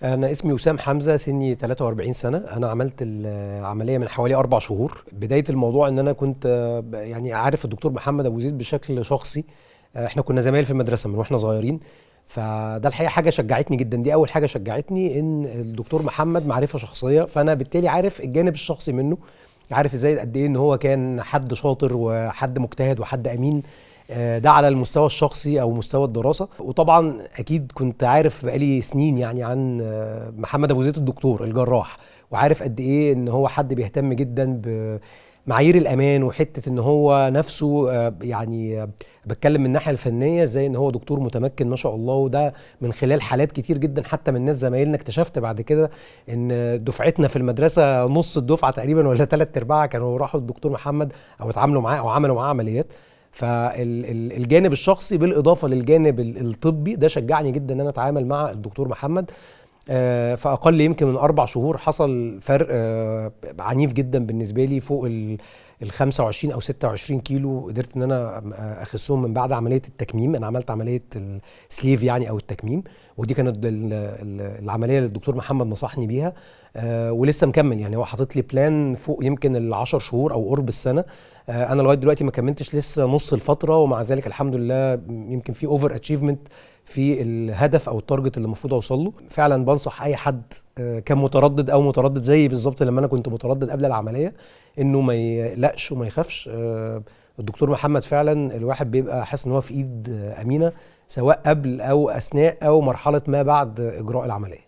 أنا اسمي وسام حمزة، سني 43 سنة. أنا عملت العملية من حوالي 4 شهور. بداية الموضوع إن أنا كنت يعني عارف الدكتور محمد أبو زيد بشكل شخصي. إحنا كنا زمايل في المدرسة من وإحنا صغيرين. فده الحقيقة حاجة شجعتني جدا، دي أول حاجة شجعتني إن الدكتور محمد معرفة شخصية، فأنا بالتالي عارف الجانب الشخصي منه. عارف ازاي قد ايه ان هو كان حد شاطر وحد مجتهد وحد امين. ده على المستوى الشخصي او مستوى الدراسه. وطبعا اكيد كنت عارف بقالي سنين يعني عن محمد ابو زيد الدكتور الجراح، وعارف قد ايه ان هو حد بيهتم جدا بمعايير الامان، وحته ان هو نفسه يعني بتكلم من الناحيه الفنيه ازاي ان هو دكتور متمكن ما شاء الله. وده من خلال حالات كتير جدا حتى من ناس زمايلنا. اكتشفت بعد كده ان دفعتنا في المدرسه نص الدفعه تقريبا ولا ثلاث ارباعها كانوا راحوا الدكتور محمد او اتعاملوا معاه او عملوا معاه عمليات. فالجانب الشخصي بالاضافه للجانب الطبي ده شجعني جدا ان انا اتعامل مع الدكتور محمد. في اقل يمكن من 4 شهور حصل فرق عنيف جدا بالنسبه لي، فوق ال 25 او 26 كيلو قدرت ان انا اخسهم من بعد عمليه التكميم. انا عملت عمليه السليف يعني او التكميم، ودي كانت العمليه اللي الدكتور محمد نصحني بيها. ولسه مكمل، يعني هو حاطط لي بلان فوق يمكن ال10 شهور او قرب السنه. انا لغايه دلوقتي ما كملتش لسه نص الفتره، ومع ذلك الحمد لله يمكن في اوفر اتشيفمنت في الهدف او التارجت اللي المفروض اوصل له. فعلا بنصح اي حد كان متردد او متردد زي بالظبط لما انا كنت متردد قبل العمليه انه ما يقلقش وما يخافش. الدكتور محمد فعلا الواحد بيبقى حاسس ان هو في ايد امينه، سواء قبل او اثناء او مرحله ما بعد اجراء العمليه.